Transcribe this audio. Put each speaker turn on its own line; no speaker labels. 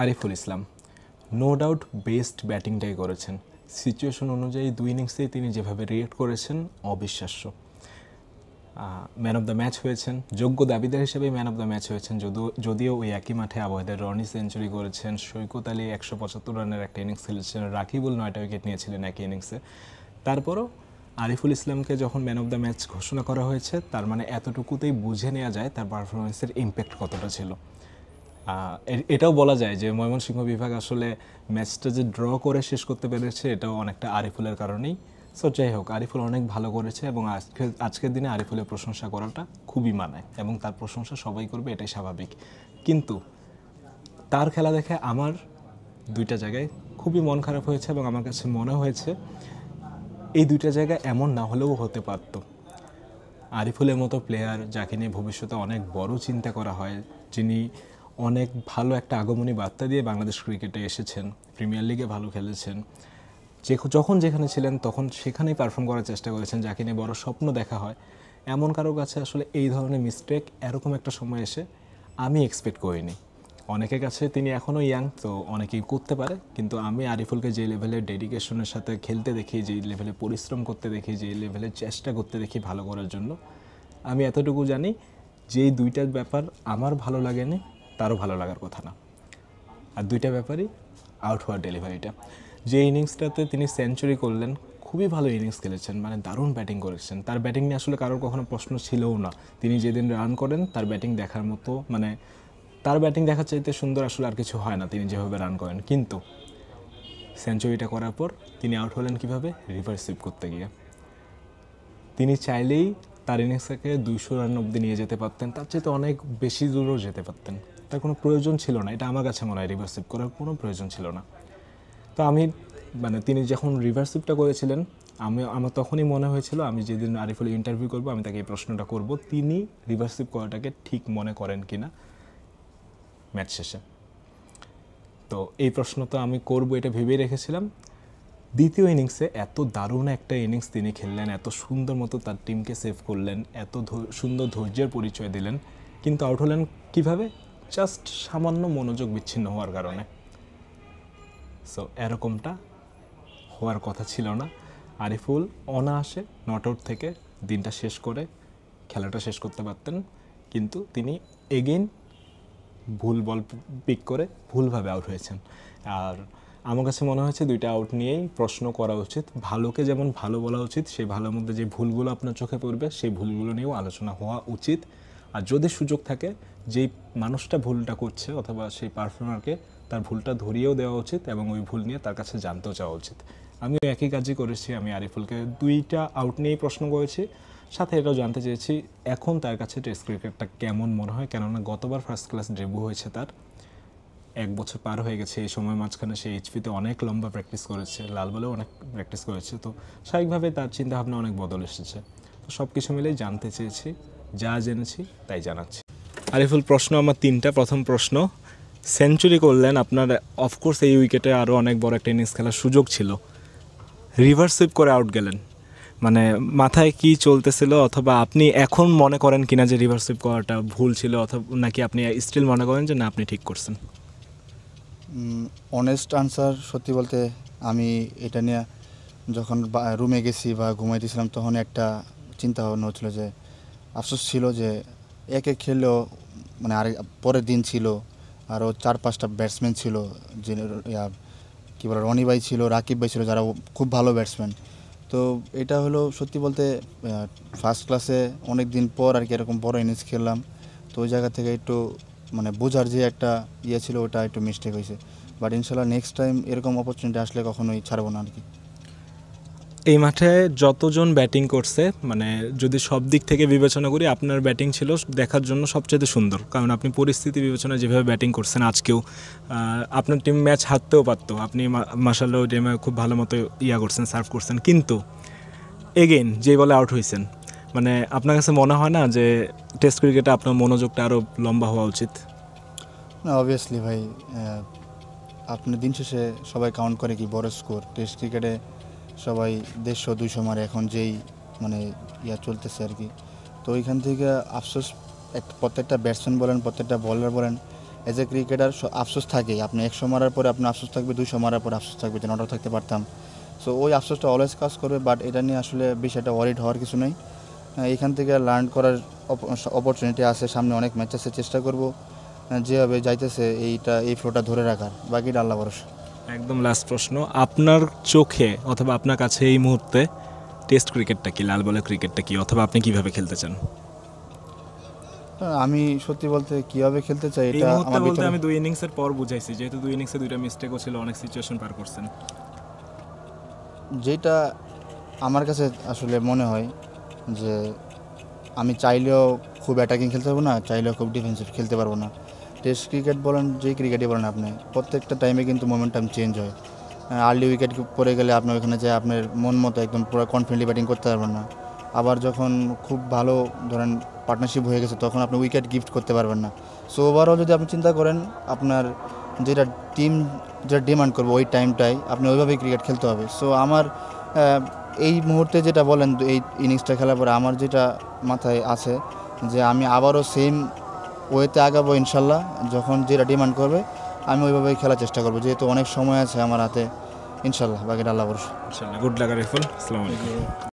Ariful Islam no doubt best ব্যাটিংটাই করেছেন। Situation অনুযায়ী 2 ইনিংসেই তিনি যেভাবে রিয়েক্ট করেছেন অবিশ্বাস্য। ম্যান অফ দ্য ম্যাচ হয়েছেন, যোগ্য দাবিদার হিসেবেই ম্যান অফ দ্য ম্যাচ হয়েছেন। যদিও ওই একই মাঠে আবহাওয়াদের রনি সেঞ্চুরি করেছেন, সৈকত আলী 175 রানের একটা ইনিংস খেলেছেন, রাকিবুল 9টা উইকেট নিয়েছিলেন একই ইনিংসে। তারপরও আরিফুল ইসলামকে যখন ম্যান অফ দ্য ম্যাচ ঘোষণা করা হয়েছে, তার মানে এতটুকুতেই বুঝে নেওয়া যায় তার পারফরমেন্সের ইম্প্যাক্ট কতটা ছিল। এটাও বলা যায় যে ময়মনসিংহ বিভাগ আসলে ম্যাচটা যে ড্র করে শেষ করতে পেরেছে এটাও অনেকটা আরিফুলের কারণেই। সো যাই হোক, আরিফুল অনেক ভালো করেছে এবং আজকের দিনে আরিফুলের প্রশংসা করাটা খুবই মানায় এবং তার প্রশংসা সবাই করবে, এটাই স্বাভাবিক। কিন্তু তার খেলা দেখে আমার 2টা জায়গায় খুবই মন খারাপ হয়েছে এবং আমার কাছে মনে হয়েছে এই 2টা জায়গা এমন না হলেও হতে পারত। আরিফুলের মতো প্লেয়ার যাকে নিয়ে ভবিষ্যতে অনেক বড় চিন্তা করা হয়, যিনি অনেক ভালো একটা আগমনী বার্তা দিয়ে বাংলাদেশ ক্রিকেটে এসেছেন, প্রিমিয়ার লিগে ভালো খেলেছেন, যখন যেখানে ছিলেন তখন সেখানেই পারফর্ম করার চেষ্টা করেছেন, যাকে নিয়ে বড় স্বপ্ন দেখা হয়, এমন কারো কাছে আসলে এই ধরনের মিস্টেক এরকম একটা সময় এসে আমি এক্সপেক্ট করিনি। অনেকের কাছে তিনি এখনও ইয়াং, তো অনেকেই করতে পারে, কিন্তু আমি আরিফুলকে যে লেভেলের ডেডিকেশনের সাথে খেলতে দেখি, যেই লেভেলে পরিশ্রম করতে দেখি, যেই লেভেলে চেষ্টা করতে দেখি ভালো করার জন্য, আমি এতটুকু জানি যে এই 2টার ব্যাপার আমার ভালো লাগেনি, তারও ভালো লাগার কথা না। আর 2টা ব্যাপারই আউট হওয়ার ডেলিভারিটা। যে ইনিংসটাতে তিনি সেঞ্চুরি করলেন, খুবই ভালো ইনিংস খেলেছেন, মানে দারুণ ব্যাটিং করেছেন। তার ব্যাটিং নিয়ে আসলে কারোর কখনো প্রশ্ন ছিলও না। তিনি যেদিন রান করেন তার ব্যাটিং দেখার মতো, মানে তার ব্যাটিং দেখার চাইতে সুন্দর আসলে আর কিছু হয় না তিনি যেভাবে রান করেন। কিন্তু সেঞ্চুরিটা করার পর তিনি আউট হলেন কীভাবে? রিভার্স সুইপ করতে গিয়ে। তিনি চাইলেই তার ইনিংসটাকে 200 রান অবধি নিয়ে যেতে পারতেন, তার চাইতে অনেক বেশি দূরেও যেতে পারতেন। তার কোনো প্রয়োজন ছিল না, এটা আমার কাছে মনে হয় রিভার্স সুইপ করার কোনো প্রয়োজন ছিল না। তো আমি মানে তিনি যখন রিভার্স সুইপটা করেছিলেন, আমার তখনই মনে হয়েছিল আমি যেদিন আরিফুল ইন্টারভিউ করব আমি তাকে এই প্রশ্নটা করব, তিনি রিভার্স সুইপ করাটাকে ঠিক মনে করেন কিনা ম্যাচ শেষে। তো এই প্রশ্ন তো আমি করব এটা ভেবেই রেখেছিলাম। দ্বিতীয় ইনিংসে এত দারুণ একটা ইনিংস তিনি খেললেন, এত সুন্দর মতো তার টিমকে সেভ করলেন, এত সুন্দর ধৈর্যের পরিচয় দিলেন, কিন্তু আউট হলেন কীভাবে? জাস্ট সামান্য মনোযোগ বিচ্ছিন্ন হওয়ার কারণে। সো এরকমটা হওয়ার কথা ছিল না। আরিফুল অনায়াসে নট আউট থেকে দিনটা শেষ করে খেলাটা শেষ করতে পারতেন, কিন্তু তিনি এগেইন ভুল বল পিক করে ভুলভাবে আউট হয়েছেন। আর আমার কাছে মনে হয়েছে 2টা আউট নিয়েই প্রশ্ন করা উচিত। ভালোকে যেমন ভালো বলা উচিত, সেই ভালোর মধ্যে যে ভুলগুলো আপনার চোখে পড়বে সেই ভুলগুলো নিয়েও আলোচনা হওয়া উচিত। আর যদি সুযোগ থাকে যেই মানুষটা ভুলটা করছে অথবা সেই পারফর্মারকে তার ভুলটা ধরিয়েও দেওয়া উচিত এবং ওই ভুল নিয়ে তার কাছে জানতেও চাওয়া উচিত। আমিও একই কাজই করেছি। আমি আরিফুলকে 2টা আউট নিয়েই প্রশ্ন করেছি, সাথে এটাও জানতে চেয়েছি এখন তার কাছে টেস্ট ক্রিকেটটা কেমন মনে হয়, কেননা গতবার ফার্স্ট ক্লাস ডেবিউ হয়েছে তার, 1 বছর পার হয়ে গেছে। এই সময় মাঝখানে সে এইচপিতে অনেক লম্বা প্র্যাকটিস করেছে, লাল বলেও অনেক প্র্যাকটিস করেছে, তো স্বাভাবিকভাবে তার চিন্তাভাবনা অনেক বদল এসেছে। তো সব কিছু মিলেই জানতে চেয়েছি, যা জেনেছি তাই জানাচ্ছি। আরিফুল, প্রশ্ন আমার 3টা। প্রথম প্রশ্ন, সেঞ্চুরি করলেন আপনার, অফকোর্স এই উইকেটে আরও অনেক বড় একটা ইনিংস খেলার সুযোগ ছিল, রিভার্স সুইপ করে আউট গেলেন, মানে মাথায় কি চলতেছিল? অথবা আপনি এখন মনে করেন কিনা যে রিভার্স সুইপ করাটা ভুল ছিল, অথবা নাকি আপনি স্টিল মনে করেন যে না আপনি ঠিক করছেন?
অনেস্ট আনসার, সত্যি বলতে আমি এটা নিয়ে যখন রুমে গেছি বা ঘুমাইতেছিলাম তখন একটা চিন্তা ভাবনা হচ্ছিলো যে আফসোস ছিল যে একে খেললেও মানে আরেক পরের দিন ছিল আরও 4-5টা ব্যাটসম্যান ছিল, যে কী বলে রনি ভাই ছিল, রাকিব ভাই ছিল, যারা খুব ভালো ব্যাটসম্যান। তো এটা হলো সত্যি বলতে ফার্স্ট ক্লাসে অনেক দিন পর আর কি এরকম বড় ইনিংস খেললাম, তো ওই জায়গা থেকে একটু মানে বোঝার যে একটা ইয়ে ছিল ওটা একটু মিস্টেক হয়েছে। বাট ইনশাল্লাহ নেক্সট টাইম এরকম অপরচুনিটি আসলে কখনোই ছাড়বো না আর কি।
এই মাঠে যতজন ব্যাটিং করছে, মানে যদি সব দিক থেকে বিবেচনা করি, আপনার ব্যাটিং ছিল দেখার জন্য সবচেয়ে সুন্দর, কারণ আপনি পরিস্থিতি বিবেচনায় যেভাবে ব্যাটিং করছেন আজকেও, আপনার টিম ম্যাচ হারতেও পারতো, আপনি মাশাআল্লাহ ওই টিমে খুব ভালো মতো করছেন, সার্ভ করছেন, কিন্তু এগেইন যে বলে আউট হয়েছেন, মানে আপনার কাছে মনে হয় না যে টেস্ট ক্রিকেটে আপনার মনোযোগটা আরও লম্বা হওয়া উচিত?
না, অবভিয়াসলি ভাই, আপনি দিন শেষে সবাই কাউন্ট করে কি বড় স্কোর। টেস্ট ক্রিকেটে সবাই 150-200 মারে এখন যেই মানে চলতেছে আর কি। তো ওইখান থেকে আফসোস প্রত্যেকটা ব্যাটসম্যান বলেন, প্রত্যেকটা বলার বলেন, এজ এ ক্রিকেটার আফসোস থাকেই, আপনি 100 মারার পরে আপনার আফসোস থাকবে, 200 মারার পরে আফসোস থাকবে যে নট আউট থাকতে পারতাম। সো ওই আফসোসটা অলওয়েজ কাজ করবে, বাট এটা নিয়ে আসলে বিষয়টা ওয়ারিড হওয়ার কিছু নেই। এখান থেকে লার্ন করার অপরচুনিটি আছে, সামনে অনেক ম্যাচ আছে, চেষ্টা করব যেভাবে যাইতেছে এই ফ্লোটা ধরে রাখার, বাকিটা আল্লাহ ভরসা।
একদম লাস্ট প্রশ্ন, আপনার চোখে অথবা আপনার কাছে এই মুহূর্তে টেস্ট ক্রিকেটটা কি, লাল বলের ক্রিকেটটা কি, অথবা আপনি কিভাবে খেলতে চান?
আমি সত্যি বলতে কীভাবে খেলতে চাই
এই
এটা
মুহূর্তে
আমার
বলতে
ভিতরে,
আমি 2 ইনিংসের পর বুঝাইছি, যেহেতু 2 ইনিংসে 2টা মিস্টেকও ছিল, অনেক সিচুয়েশন পার করছেন।
যেটা আমার কাছে আসলে মনে হয় যে আমি চাইলেও খুব অ্যাটাকিং খেলতে পারবো না, চাইলেও খুব ডিফেন্সিভ খেলতে পারবো না। টেস্ট ক্রিকেট বলেন, যেই ক্রিকেটই বলেন আপনি, প্রত্যেকটা টাইমে কিন্তু মোমেন্টাম চেঞ্জ হয়। আর্লি উইকেট পড়ে গেলে আপনি ওইখানে যে আপনার মন মতো একদম পুরো কনফিডেন্টলি ব্যাটিং করতে পারবেন না। আবার যখন খুব ভালো ধরেন পার্টনারশিপ হয়ে গেছে, তখন আপনি উইকেট গিফট করতে পারবেন না। সো ওভারঅল যদি আপনি চিন্তা করেন, আপনার যেটা টিম যেটা ডিমান্ড করবে ওই টাইমটাই আপনি ওইভাবেই ক্রিকেট খেলতে হবে। সো আমার এই মুহূর্তে যেটা বলেন, এই ইনিংসটা খেলার পরে আমার যেটা মাথায় আছে যে আমি আবারও সেম ওয়েতে আগাবো ইনশাল্লাহ। যখন যেটা ডিমান্ড করবে আমি ওইভাবেই খেলার চেষ্টা করবো, যেহেতু অনেক সময় আছে আমার হাতে ইনশাল্লাহ, বাকিটা আল্লাহ ভরসা।
ইনশাআল্লাহ। গুড লাক আরিফুল, আসসালামু আলাইকুম।